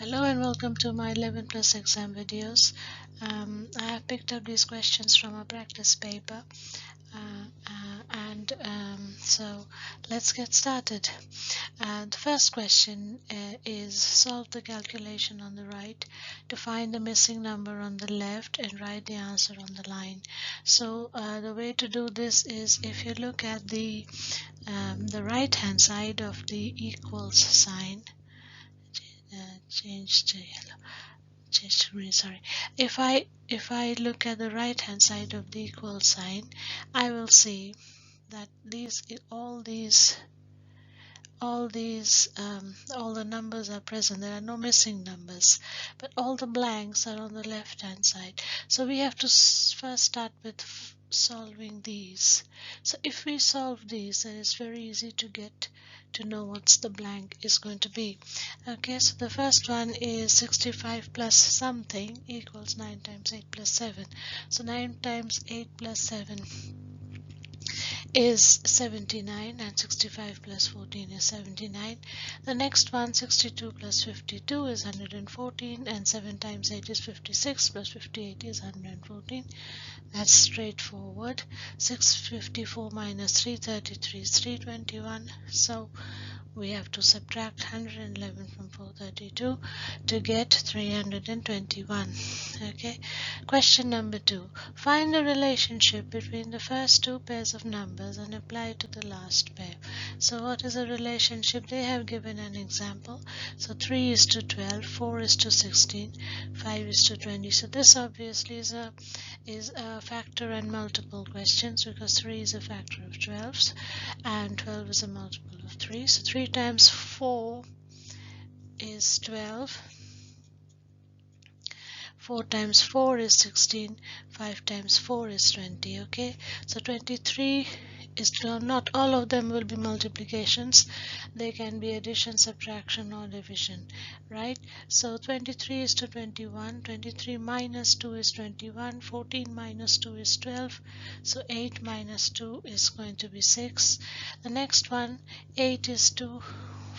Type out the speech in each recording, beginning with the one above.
Hello and welcome to my 11 plus exam videos. I have picked up these questions from a practice paper so let's get started. The first question is solve the calculation on the right to find the missing number on the left and write the answer on the line. So the way to do this is, if you look at the right hand side of the equals sign, change to yellow, change to green, sorry. If I look at the right hand side of the equal sign, I will see that all the numbers are present. There are no missing numbers, but all the blanks are on the left hand side. So we have to first start with solving these. So if we solve these, then it's very easy to get to know what's the blank is going to be. Okay, so the first one is 65 plus something equals 9 times 8 plus 7. So 9 times 8 plus 7 is 79, and 65 plus 14 is 79. The next one, 62 plus 52 is 114, and 7 times 8 is 56, plus 58 is 114. That's straightforward. 654 minus 333 is 321. So we have to subtract 111 from 432 to get 321. Okay. Question number 2. Find the relationship between the first two pairs of numbers and apply it to the last pair. So what is a relationship? They have given an example. So 3 is to 12, 4 is to 16, 5 is to 20. So this obviously is a factor and multiple questions, because 3 is a factor of 12 and 12 is a multiple of 3. So 3 times 4 is 12. 4 times 4 is 16, 5 times 4 is 20. Okay, so 23 is 12. Not all of them will be multiplications. They can be addition, subtraction, or division, right? So 23 is to 21. 23 minus 2 is 21. 14 minus 2 is 12. So 8 minus 2 is going to be 6. The next one, 8 is to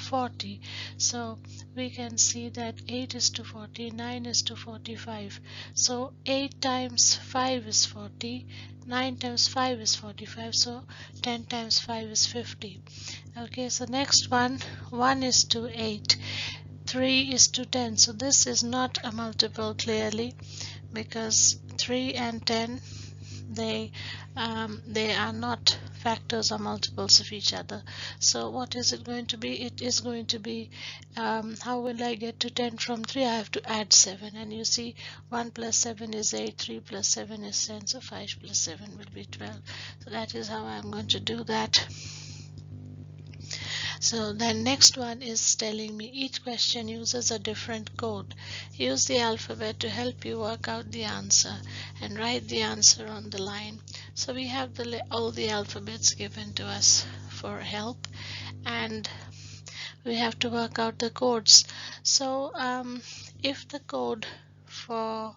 40. So we can see that 8 is to 40, 9 is to 45. So 8 times 5 is 40, 9 times 5 is 45. So 10 times 5 is 50. Okay, so next one, 1 is to 8, 3 is to 10. So this is not a multiple clearly, because 3 and 10, they are not factors or multiples of each other. So what is it going to be? It is going to be, how will I get to 10 from 3? I have to add 7, and you see 1 plus 7 is 8, 3 plus 7 is 10, so 5 plus 7 will be 12. So that is how I'm going to do that. So the next one is telling me each question uses a different code. Use the alphabet to help you work out the answer and write the answer on the line. So we have all the alphabets given to us for help, and we have to work out the codes. So if the code for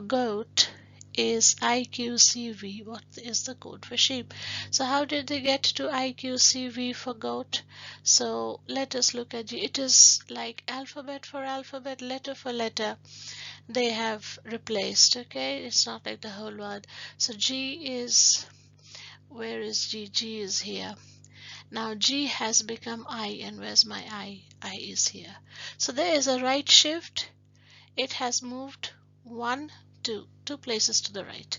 goat is IQCV, what is the code for sheep? So how did they get to IQCV for goat? So let us look at it. It is like alphabet for alphabet, letter for letter, they have replaced. Okay, it's not like the whole word. So G is, where is G? G is here. Now G has become I, and where's my I? I is here. So there is a right shift. It has moved 1, 2 places to the right.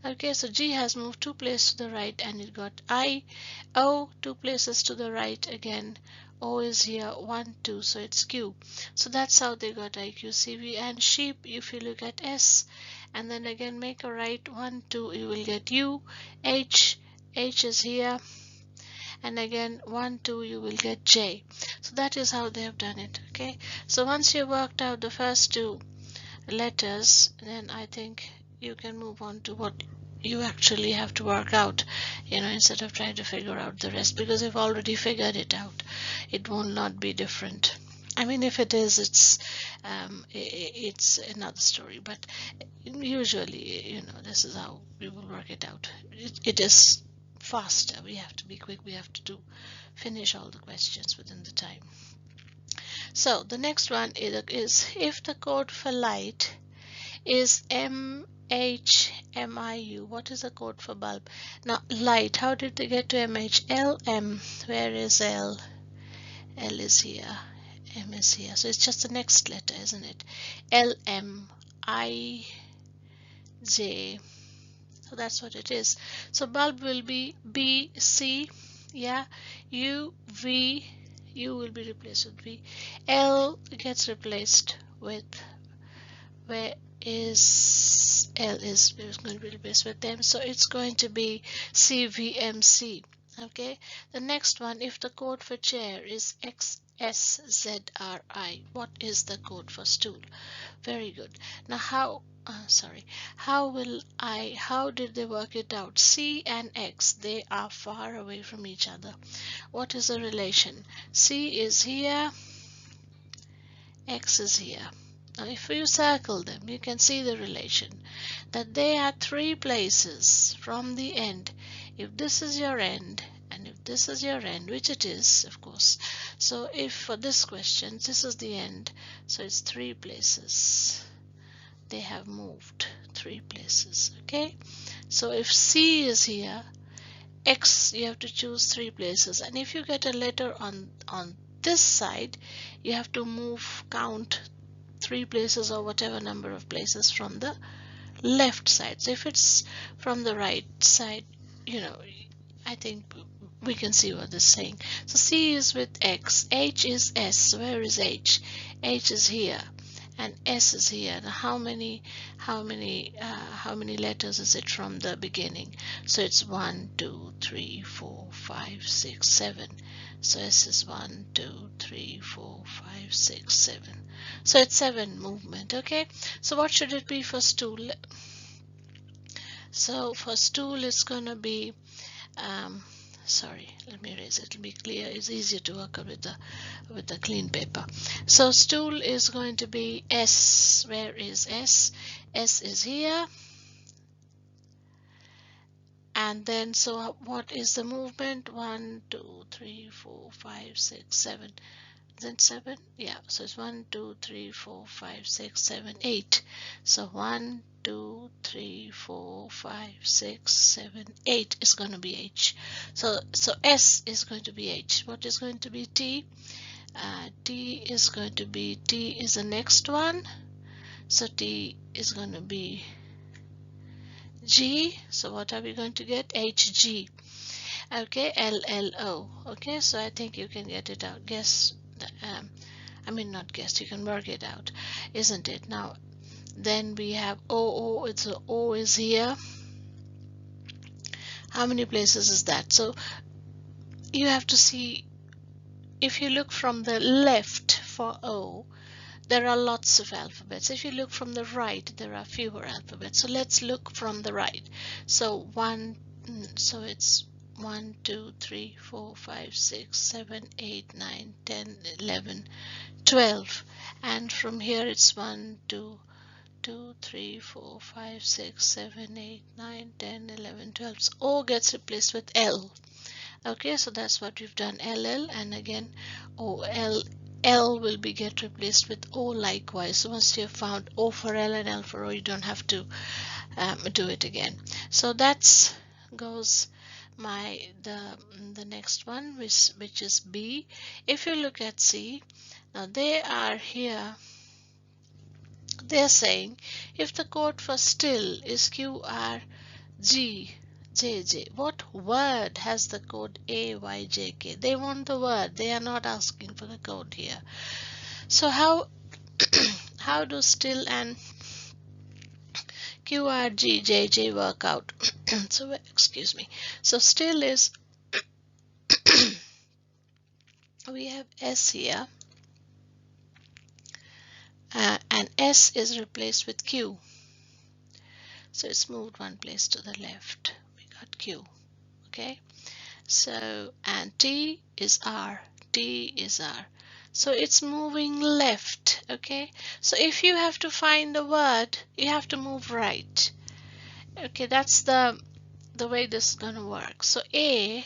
Okay, so G has moved 2 places to the right, and it got I. O, 2 places to the right again. O is here, 1, 2, so it's Q. So that's how they got IQCV. And sheep, if you look at S and then again make a right, 1, 2, you will get U. H is here, and again 1, 2, you will get J. So that is how they have done it. Okay, so once you worked out the first two letters, then I think you can move on to what you actually have to work out, instead of trying to figure out the rest, because you've already figured it out. It will not be different. I mean, if it is, it's another story, but usually, this is how we will work it out. It is faster. We have to be quick. We have to finish all the questions within the time. So the next one is if the code for light is MHMIU. What is the code for bulb? Now light, how did they get to MH? LM, where is L? L is here, M is here. So it's just the next letter, isn't it? LMIJ. So that's what it is. So bulb will be BC, yeah. UV, U will be replaced with V. L gets replaced with, where is L is going to be replaced with M. So it's going to be CVMC. Okay. The next one, if the code for chair is XSZRI, what is the code for stool? Very good. Now how did they work it out? C and X, they are far away from each other. What is the relation? C is here, X is here. Now if you circle them, you can see the relation, that they are 3 places from the end. If this is your end and if this is your end, which it is, of course. So if for this question, this is the end, so it's 3 places. They have moved 3 places. Okay, so if C is here, X, you have to choose 3 places, and if you get a letter on this side, you have to count 3 places or whatever number of places from the left side. So if it's from the right side, I think we can see what it's saying. So C is with X, H is S. Where is H? H is here and S is here. Now how many letters is it from the beginning? So it's 1, 2, 3, 4, 5, 6, 7. So S is 1, 2, 3, 4, 5, 6, 7. So it's 7 movement. Okay, so what should it be for stool? So for stool it's gonna be sorry, let me erase it. It'll be clear. It's easier to work with the clean paper. So stool is going to be S. Where is S? S is here. And then, so what is the movement? 1, 2, 3, 4, 5, 6, 7. Then 7? Yeah, so it's 1, 2, 3, 4, 5, 6, 7, 8. So 1, 2, 3, 4, 5, 6, 7, 8 is going to be H. So S is going to be H. What is going to be T? T is going to be, T is the next one. So T is going to be G. So what are we going to get? HG. Okay, LLO. Okay, so I think you can get it out. Guess. Not guess, you can work it out, isn't it? Now then we have OO. It's a O is here. How many places is that? So you have to see, if you look from the left for O, there are lots of alphabets. If you look from the right, there are fewer alphabets. So let's look from the right. So it's 1, 2, 3, 4, 5, 6, 7, 8, 9, 10, 11, 12. And from here it's 1, 2, 3, 4, 5, 6, 7, 8, 9, 10, 11, 12. So O gets replaced with L. Okay, so that's what we've done. LL, and again OL. L will get replaced with O likewise. So once you have found O for L and L for O, you don't have to do it again. So that's goes the next one, which is B. If you look at C, now they are here. They're saying if the code for still is QRG JJ, what word has the code AYJK? They want the word. They are not asking for the code here. So how do still and QRGJJ work out? So excuse me. So still is we have S here, and S is replaced with Q. So it's moved 1 place to the left. We got Q. Okay. So and T is R. T is R. So it's moving left. Okay. So if you have to find the word, you have to move right. Okay, that's the way this is gonna work. So A,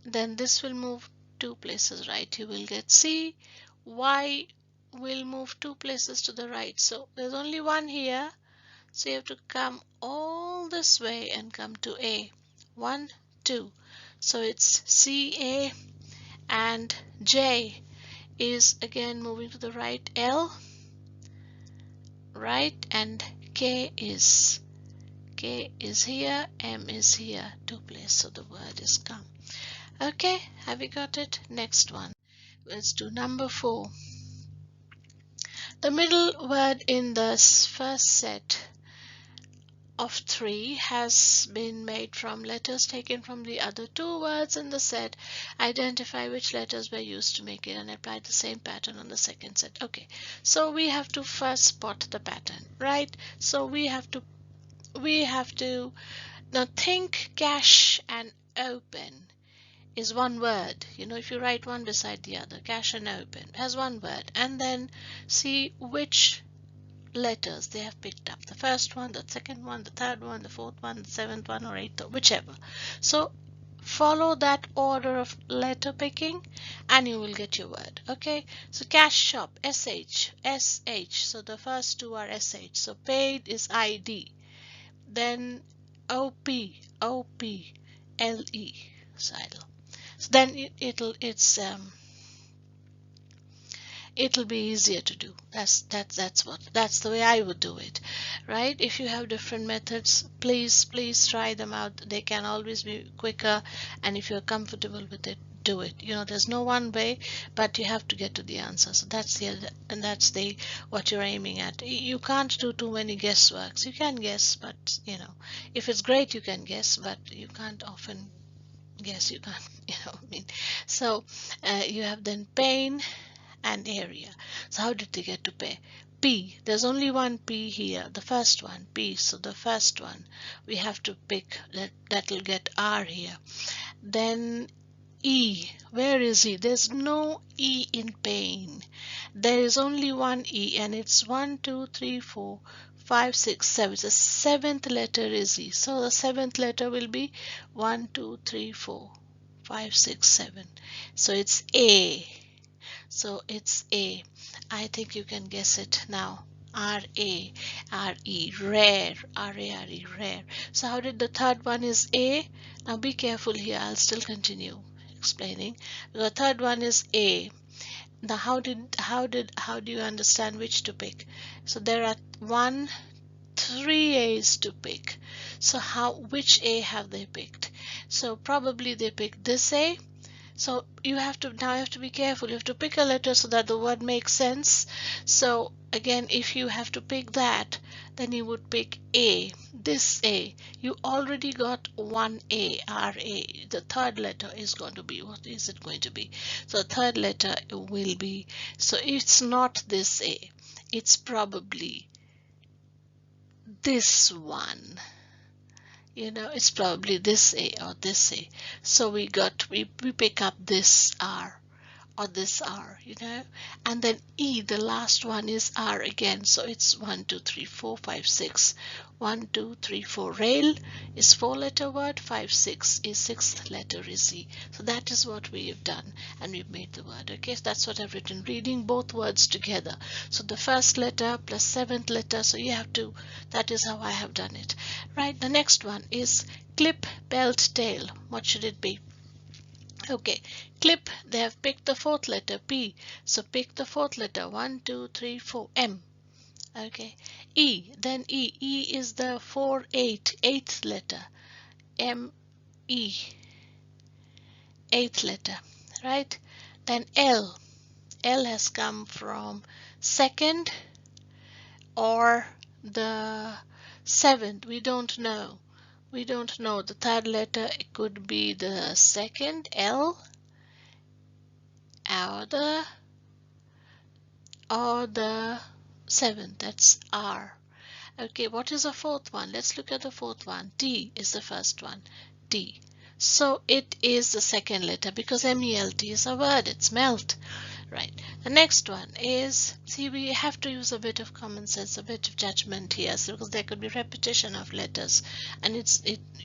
then this will move 2 places right. You will get C, Y will move 2 places to the right. So there's only one here. So you have to come all this way and come to A. 1, 2. So it's CA, and J is again moving to the right. L, right, and K is here, M is here, 2 places. So the word is come. Okay, have you got it? Next one. Let's do number 4. The middle word in this first set of 3 has been made from letters taken from the other 2 words in the set. Identify which letters were used to make it and apply the same pattern on the second set. Okay, so we have to first spot the pattern, right? So we have to now think cache and open is one word. You know, if you write one beside the other, cache and open as one word, and then see which letters they have picked up. The first one, the second one, the third one, the fourth one, the seventh one, or eighth, whichever. So follow that order of letter picking and you will get your word. Okay, so cash shop, SH, SH. So the first 2 are SH. So paid is ID. Then OP, OP, LE. So then it'll be easier to do. That's the way I would do it, right? If you have different methods, please try them out. They can always be quicker, and if you're comfortable with it, do it. You know, there's no one way, but you have to get to the answer. So that's what you're aiming at. You can't do too many guessworks. You can guess, but you know, if it's great, you can guess, but you can't often guess. You can't, you know what I mean. So you have then pain and area. So how did they get to pay? P, there's only one P here, the first one, P. So the first one we have to pick, that'll get R here. Then E, where is E? There's no E in pain. There is only one E, and it's 1, 2, 3, 4, 5, 6, 7. The 7th letter is E. So the 7th letter will be 1, 2, 3, 4, 5, 6, 7. So it's A. So it's A. I think you can guess it now. R-A, R-E, rare, R-A-R-E, rare. So how did the third one is A? Now be careful here. I'll still continue explaining. The third one is A. Now how do you understand which to pick? So there are 3 A's to pick. So which A have they picked? So probably they picked this A. So you have to be careful. You have to pick a letter so that the word makes sense. So again, if you have to pick that, then you would pick A, this A. You already got one A, R-A. The third letter is going to be, what is it going to be? So the third letter will be, so it's not this A. It's probably this one. You know, it's probably this A or this A. So we pick up this R or this R, you know, and then E, the last one is R again. So it's 1, 2, 3, 4, 5, 6. 1, 2, 3, 4. Rail is 4-letter word. 5, 6 is 6th letter is E. So that is what we have done, and we've made the word. Okay, so that's what I've written, reading both words together. So the first letter plus 7th letter. So you have to, that is how I have done it. Right, the next one is clip, belt, tail. What should it be? Okay, clip, they have picked the 4th letter, P. So pick the 4th letter, 1, 2, 3, 4, M. Okay, E, then E. E is the 4, 8, 8th letter, M, E, 8th letter, right? Then L. L has come from 2nd or the 7th. We don't know. We don't know. The 3rd letter, it could be the 2nd, L, or the 7th, that's R. Okay, what is the 4th one? Let's look at the 4th one. T is the first one, T. So it is the 2nd letter because M-E-L-T is a word, it's melt. Right, the next one is, see, we have to use a bit of common sense, a bit of judgment here, so because there could be repetition of letters, and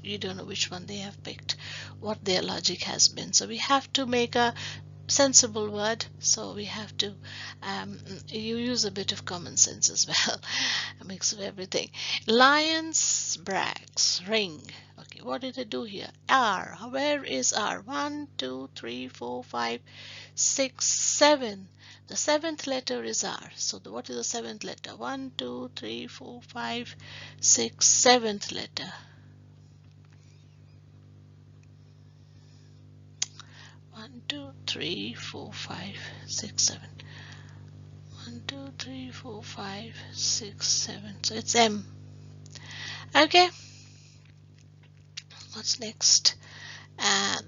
you don't know which one they have picked, what their logic has been. So we have to make a sensible word, so we have to you use a bit of common sense as well. A mix of everything. Lions brags ring. Okay, what did I do here? R. Where is R? 1 2 3 4 5 6 7. The seventh letter is R. So what is the seventh letter? 1 2 3 4 5 6 seventh letter. 1 2 3 4 5 6 7. 1 2 3 4 5 6 7. So it's M. Okay, what's next?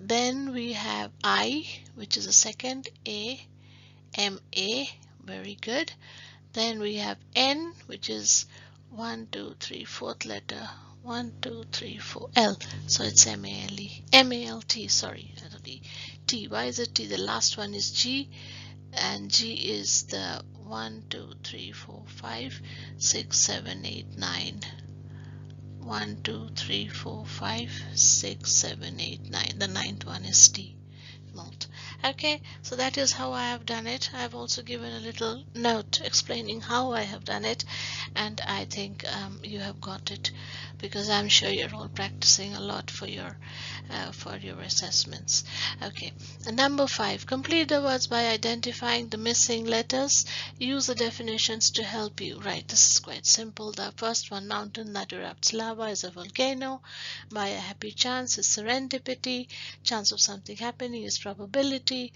Then we have I, which is a second. A, M A, very good. Then we have N, which is 1 2 3 fourth letter. 1 2 3 4 L. So it's M A L E, M A L T. Sorry, T. Why is it T? The last one is G, and G is the 1 2 3 4 5 6 7 8 9. 1 2 3 4 5 6 7 8 9. The ninth one is T. Malt. Okay, so that is how I have done it. I've also given a little note explaining how I have done it, and I think you have got it, because I'm sure you're all practicing a lot for your assessments. Okay, and number 5, complete the words by identifying the missing letters. Use the definitions to help you. Right, this is quite simple. The first one, mountain that erupts lava, is a volcano. By a happy chance is serendipity. Chance of something happening is probability.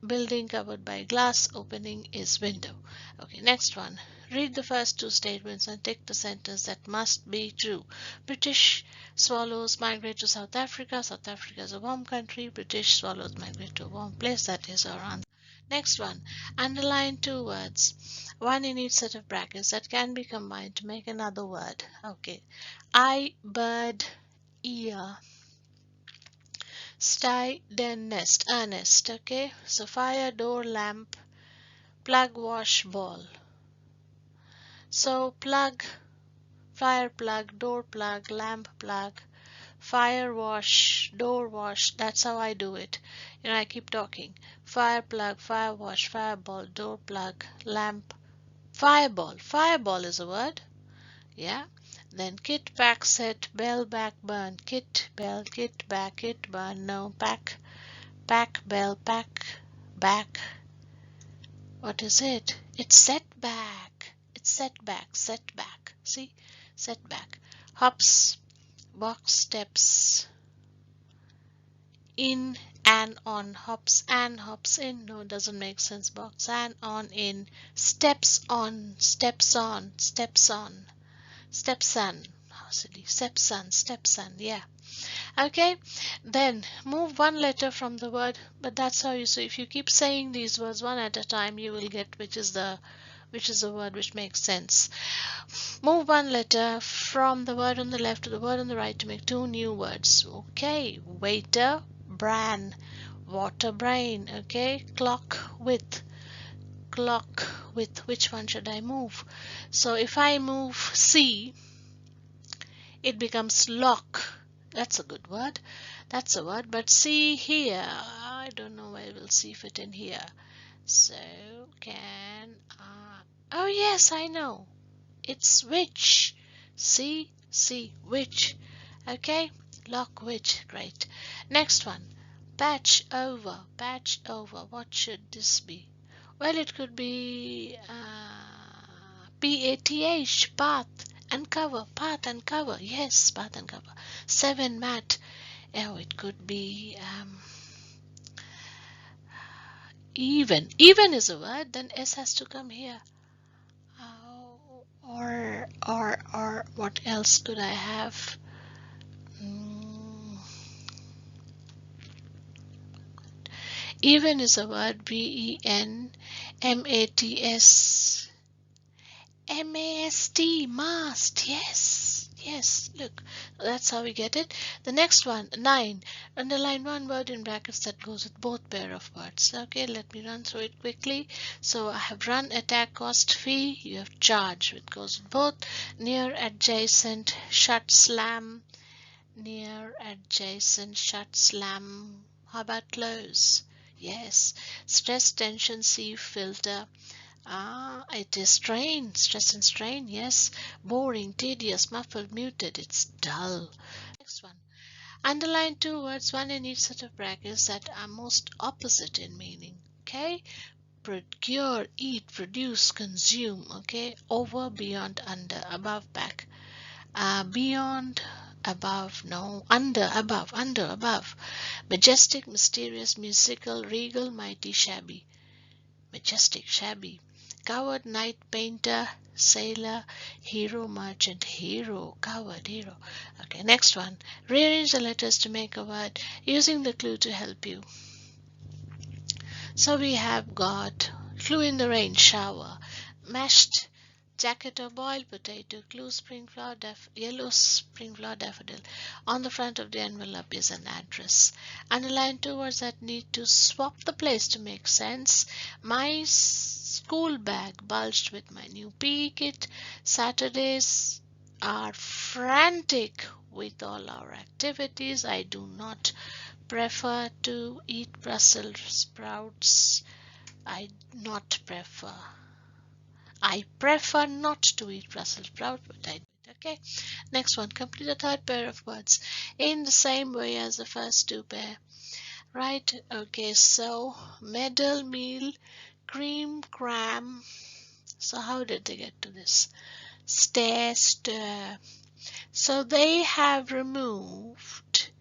Building covered by glass opening is window. Okay, next one. Read the first two statements and tick the sentence that must be true. British swallows migrate to South Africa. South Africa is a warm country. British swallows migrate to a warm place. That is our answer. Next one. Underline two words, one in each set of brackets, that can be combined to make another word. Okay. I, bird, ear. Sty, den, nest, a nest. Okay, so fire, door, lamp, plug, wash, ball. So plug, fire plug, door plug, lamp plug, fire wash, door wash. That's how I do it. I keep talking. Fire plug, fire wash, fireball, door plug, lamp, fireball. Fireball is a word. Yeah. Then kit, pack, set, bell, back, burn. Kit, bell, kit, back, kit, burn. No, pack. Pack, bell, pack, back. What is it? It's setback. It's setback, setback. See? Setback. Hops, box, steps. In and on. Hops and hops in. No, it doesn't make sense. Box and on, in. Steps on, steps on, steps on. Stepson. How silly. Stepson, stepson. Yeah. Okay, then move one letter from the word, but that's how you. So if you keep saying these words one at a time, you will get which is the word which makes sense. Move one letter from the word on the left to the word on the right to make two new words. Okay, waiter, bran, water, brain. Okay, clock, with. Clock, with. Which one should I move? So if I move C, it becomes lock. That's a good word. That's a word. But see here, I don't know where we'll see fit in here. So can I? Oh yes, I know. It's which. See, which. Okay, lock, which. Great. Next one. Patch over. Patch over. What should this be? Well, it could be PATH, path and cover, path and cover. Yes, path and cover. 7, mat. Oh, it could be even. Even is a word, then S has to come here. Or what else could I have? Even is a word. BENMATS. MAST, mast. Yes, look, that's how we get it. The next one, 9. Underline one word in brackets that goes with both pair of words. Okay, let me run through it quickly. So I have run, attack, cost, fee. You have charge, which goes with both. Near, adjacent, shut, slam. Near, adjacent, shut, slam. How about close? Yes. Stress, tension, sieve, filter. It is strain, stress and strain. Yes. Boring, tedious, muffled, muted. It's dull. Next one. Underline two words, one in each set of brackets that are most opposite in meaning. Okay. Procure, eat, produce, consume. Okay. Over, beyond, under, above, back. Beyond, above, no, under, above, under, above. Majestic, mysterious, musical, regal, mighty, shabby. Majestic, shabby. Coward, knight, painter, sailor, hero, merchant, hero, coward, hero. Okay, next one. Rearrange the letters to make a word using the clue to help you. So we have got clue in the rain, shower, mashed jacket or boiled potato, clue spring flower, yellow spring flower daffodil. On the front of the envelope is an address. Underline two words that need to swap the place to make sense. My school bag bulged with my new PE kit. Saturdays are frantic with all our activities. I do not prefer to eat Brussels sprouts. I prefer not to eat Brussels sprouts, but I did. Okay. Next one. Complete the third pair of words in the same way as the first two pair. Right? Okay. So medal, meal, cream, cram. So how did they get to this? Stare, stir. So they have removed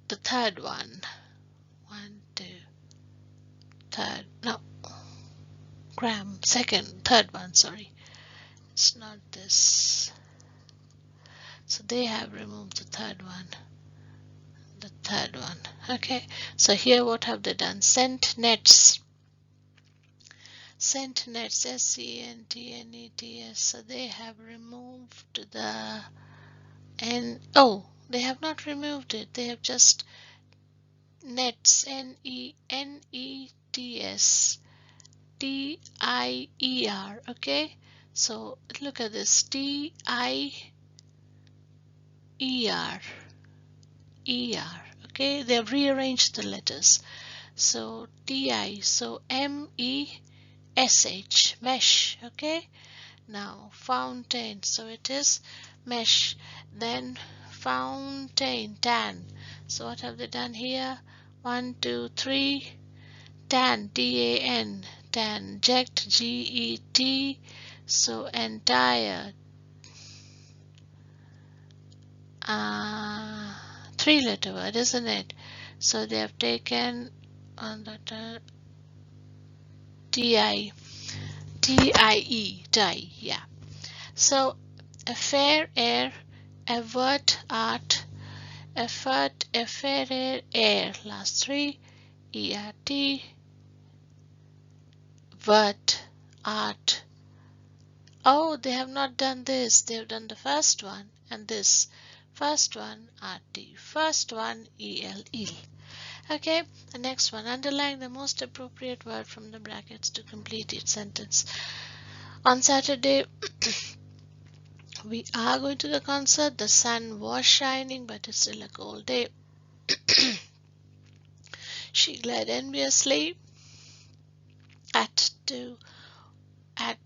the third one. One, two, third. No. Cram. Third one. Sorry. It's not this. So they have removed the third one. The third one. Okay. So here what have they done? Sent nets. Sent nets. SENTNETS. So they have removed the N. Oh, they have not removed it. They have just nets. NENETS. TIER. Okay. So look at this. TIER. Okay, they have rearranged the letters. So TI, so MESH, mesh. Okay, now fountain, so it is mesh. Then fountain, tan. So what have they done here? 1, 2, 3. Tan, TAN, tangent, GET. So entire. Three-letter word, isn't it? So they have taken on the TIE, tie, yeah. So affair, air, avert, art, effort, affair, air, last three, ERT, vert, art. Oh, they have not done this. They have done the first one and this. First one, RT. First one, ELE. Okay, the next one. Underline the most appropriate word from the brackets to complete each sentence. On Saturday, we are going to the concert. The sun was shining, but it's still a cold day. She glared enviously at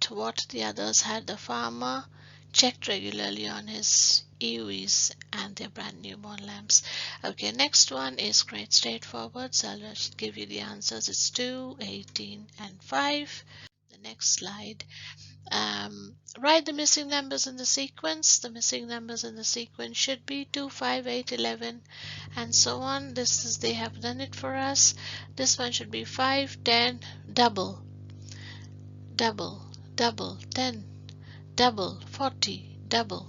what the others had. The farmer checked regularly on his EVs and their brand new lawn lamps. Okay, next one is quite straightforward, so I'll just give you the answers. It's 2, 18 and 5. The next slide. Write the missing numbers in the sequence. The missing numbers in the sequence should be 2, 5, 8, 11 and so on. They have done it for us. This one should be 5, 10, double, 10, double, 40, double,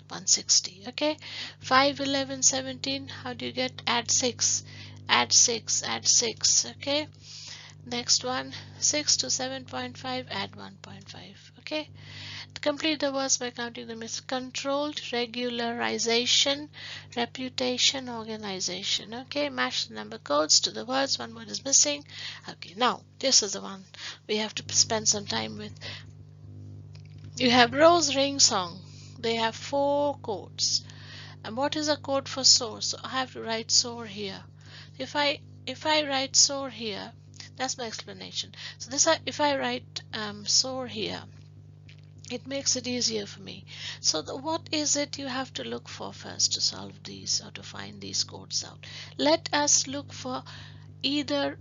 160. Okay, 5, 11, 17. How do you get? Add 6, add 6, add 6. Okay, next one, 6 to 7.5, add 1.5. Okay, to complete the words by counting them is controlled, regularization, reputation, organization. Okay, match the number codes to the words. One word is missing. Okay, now this is the one we have to spend some time with. You have Rose Ring Song. They have 4 codes. And what is a code for sore? So I have to write sore here. If I if I write soar here, that's my explanation. So this, if I write soar here, it makes it easier for me. So what is it you have to look for first to solve these or to find these codes out? Let us look for either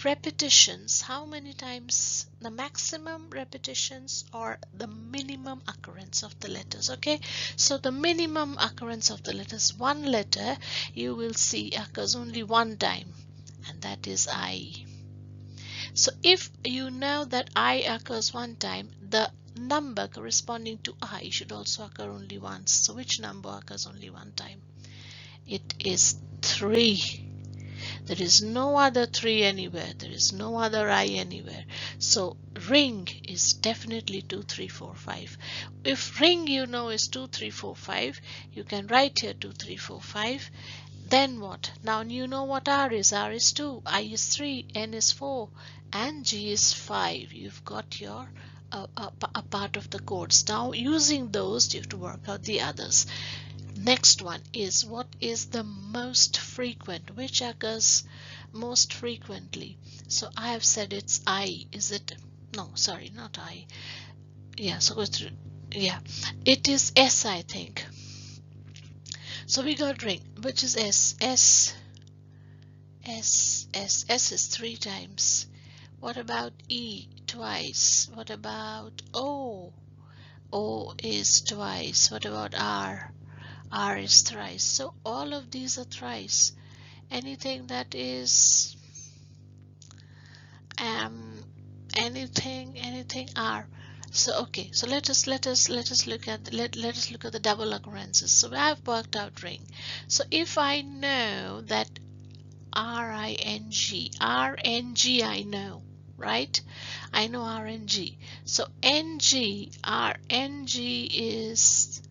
repetitions, how many times, the maximum repetitions or the minimum occurrence of the letters. Okay, so the minimum occurrence of the letters, one letter you will see occurs only one time, and that is I. So if you know that I occurs one time, the number corresponding to I should also occur only once. So which number occurs only one time? It is 3. There is no other 3 anywhere. There is no other I anywhere. So ring is definitely 2, 3, 4, 5. If ring you know is 2, 3, 4, 5, you can write here 2, 3, 4, 5. Then what? Now you know what R is. R is 2, I is 3, N is 4, and G is 5. You've got your a part of the codes. Now using those, you have to work out the others. Next one is, what is the most frequent? Which occurs most frequently? So I have said it's I. Is it? No, sorry, not I. Yeah, so go through. Yeah, it is S, I think. So we got ring, which is S. S is 3 times. What about E? Twice. What about O? O is twice. What about R? R is thrice. So all of these are thrice. Anything that is anything R. So okay, so let us look at the double occurrences. So I've worked out ring. So if I know that RING I know, right? I know RNG. So NG is,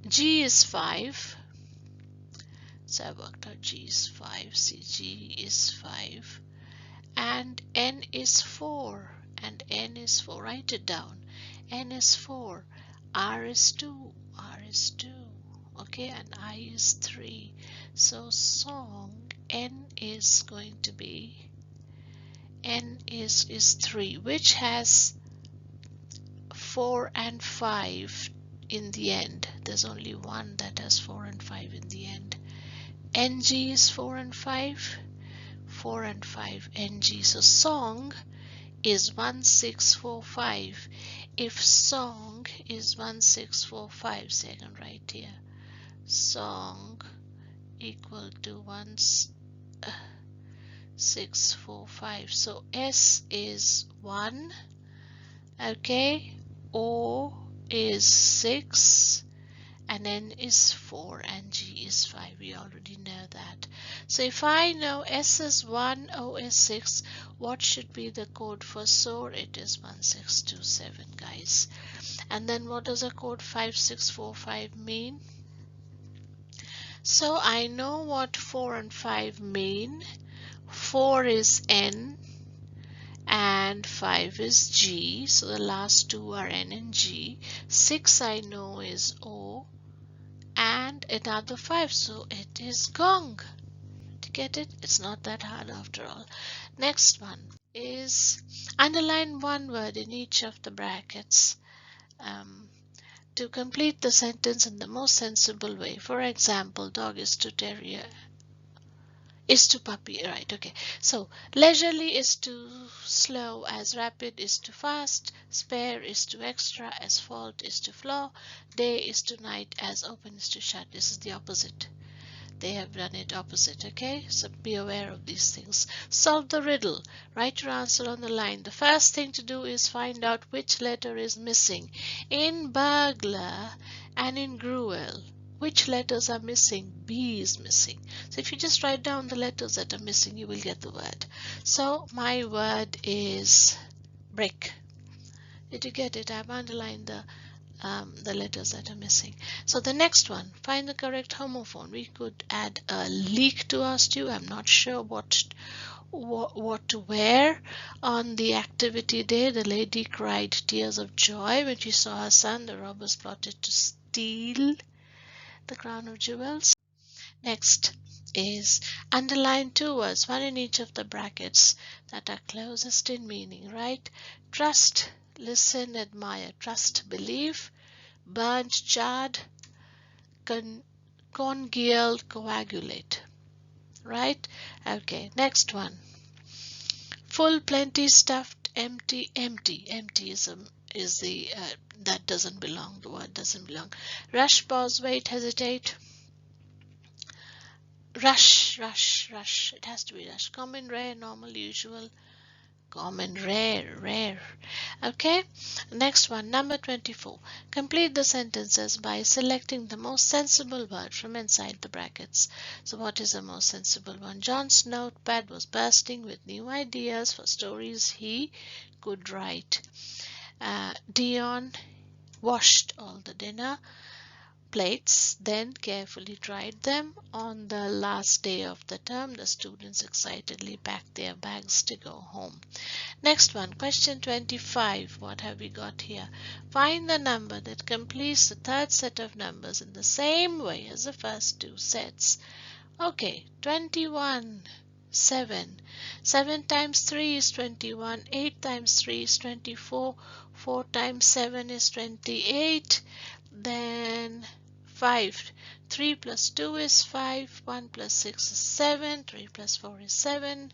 G is 5. So I worked out G is 5. See, G is 5. And N is 4. And N is 4. Write it down. N is 4. R is 2. R is 2. Okay, and I is 3. So song, N is going to be, N is 3, which has 4 and 5 in the end. There's only one that has 4 and 5 in the end. NG is 4 and 5. 4 and 5 NG. So song is 1645. If song is 1645, say I can write here, song equal to 1645. So S is 1, okay, O is 6, and N is 4, and G is 5. We already know that. So if I know S is 1, O is 6, what should be the code for soar? It is 1627, guys. And then what does a code 5645 mean? So I know what 4 and 5 mean. 4 is N and 5 is G. So the last two are N and G. 6 I know is O and another 5. So it is gong. To get it? It's not that hard after all. Next one is underline one word in each of the brackets to complete the sentence in the most sensible way. For example, dog is to terrier is to puppy, right? Okay, so leisurely is to slow, as rapid is to fast, spare is to extra, as fault is to flaw, day is to night, as open is to shut. This is the opposite. They have done it opposite, okay? So be aware of these things. Solve the riddle. Write your answer on the line. The first thing to do is find out which letter is missing. In burglar and in gruel, which letters are missing? B is missing. So if you just write down the letters that are missing, you will get the word. So my word is brick. Did you get it? I've underlined the letters that are missing. So the next one, find the correct homophone. We could add a leek to our stew. I'm not sure what to wear. On the activity day, the lady cried tears of joy when she saw her son. The robbers plotted to steal the crown of jewels. Next, is underline two words, one in each of the brackets that are closest in meaning, right? Trust, listen, admire. Trust, believe. Burnt, charred. Congeal, coagulate, right? Okay, next one. Full, plenty, stuffed, empty, empty. Empty is the that doesn't belong. The word doesn't belong. Rush, pause, wait, hesitate. Rush, rush, rush. It has to be rush. Common, rare, normal, usual. Common, rare, rare. Okay, next one, number 24. Complete the sentences by selecting the most sensible word from inside the brackets. So what is the most sensible one? John's notepad was bursting with new ideas for stories he could write. Dion washed all the dinner plates, then carefully dried them. On the last day of the term, the students excitedly packed their bags to go home. Next one, question 25. What have we got here? Find the number that completes the third set of numbers in the same way as the first two sets. Okay, 21. 7. 7 times 3 is 21. 8 times 3 is 24. 4 times 7 is 28. Then 5. 3 plus 2 is 5. 1 plus 6 is 7. 3 plus 4 is 7.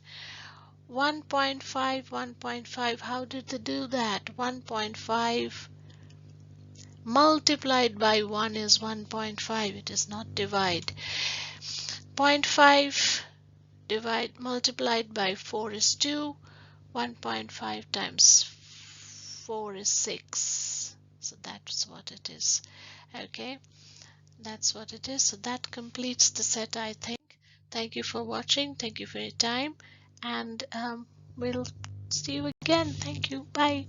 1.5, 1.5. How did they do that? 1.5 multiplied by 1 is 1.5. It is not divide. 0.5 multiplied by 4 is 2. 1.5 times 4 is 6. So that's what it is. Okay, that's what it is. So that completes the set, I think. Thank you for watching. Thank you for your time. And we'll see you again. Thank you. Bye.